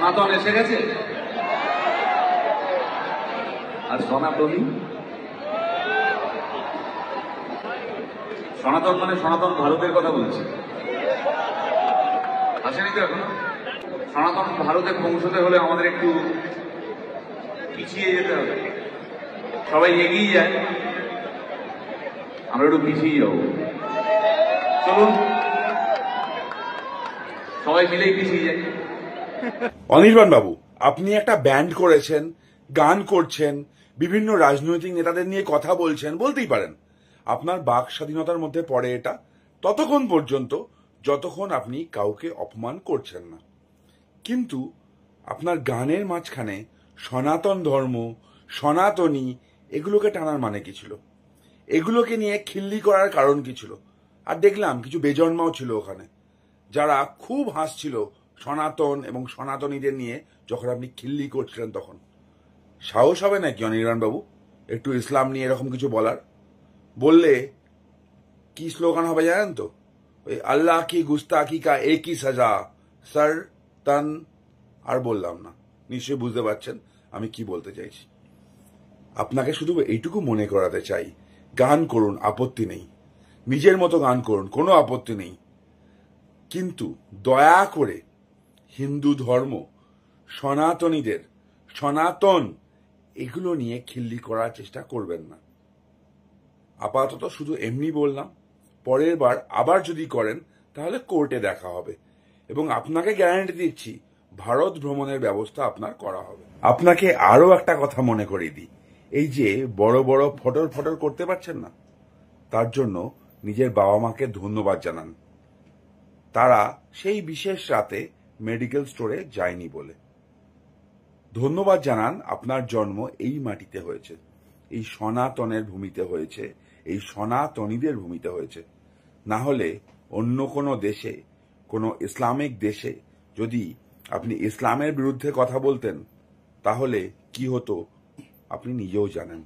সনাতন এসে গেছে। আর সনাতনী, সনাতন মানে সনাতন ভারতের কথা বলছি, আসেনি তো এখনো। সনাতন ভারতে পৌঁছতে হলে আমাদের একটু পিছিয়ে যেতে হবে। সবাই এগিয়ে যায়, আমরা একটু পিছিয়ে যাবো। চলুন সবাই মিলেই পিছিয়ে যাই। অনির্বাণ বাবু, আপনি একটা ব্যান্ড করেছেন, গান করছেন, বিভিন্ন রাজনৈতিক নেতাদের নিয়ে কথা বলছেন, বলতেই পারেন আপনার বাক স্বাধীনতার মধ্যে পড়ে এটা, ততক্ষণ পর্যন্ত যতক্ষণ আপনি কাউকে অপমান করছেন না। কিন্তু আপনার গানের মাঝখানে সনাতন ধর্ম, সনাতনী এগুলোকে টানার মানে কি ছিল? এগুলোকে নিয়ে খিল্লি করার কারণ কি ছিল? আর দেখলাম কিছু বেজন্মাও ছিল ওখানে, যারা খুব হাসছিল সনাতন এবং সনাতনীদের নিয়ে যখন আপনি খিল্লি করছিলেন। তখন সাহস হবে নাকি অনির্বাণ বাবু একটু ইসলাম নিয়ে এরকম কিছু বলার? বললে কি স্লোগান হবে জানেন তো? ওই আল্লাহ কি গুস্তাকি কা একই সাজা, স্যার তান। আর বললাম না, নিশ্চয়ই বুঝতে পারছেন আমি কি বলতে চাইছি। আপনাকে শুধু এইটুকু মনে করাতে চাই, গান করুন, আপত্তি নেই, নিজের মতো গান করুন, কোনো আপত্তি নেই, কিন্তু দয়া করে হিন্দু ধর্ম, সনাতনীদের, সনাতন এগুলো নিয়ে খিল্লি করার চেষ্টা করবেন না। আপাতত শুধু এমনি বললাম, পরের বার আবার যদি করেন তাহলে কোর্টে দেখা হবে, এবং আপনাকে গ্যারান্টি দিচ্ছি ভারত ভ্রমণের ব্যবস্থা আপনার করা হবে। আপনাকে আরো একটা কথা মনে করিয়ে দিই, এই যে বড় বড় ফটর ফটর করতে পারছেন না, তার জন্য নিজের বাবা মাকে ধন্যবাদ জানান। তারা সেই বিশেষ রাতে মেডিকেল স্টোরে যায়নি বলে। ধন্যবাদ জানান আপনার জন্ম এই মাটিতে হয়েছে, এই সনাতনের ভূমিতে হয়েছে, এই সনাতনীদের ভূমিতে হয়েছে। না হলে অন্য কোনো দেশে, কোনো ইসলামিক দেশে যদি আপনি ইসলামের বিরুদ্ধে কথা বলতেন তাহলে কি হতো আপনি নিজেও জানেন।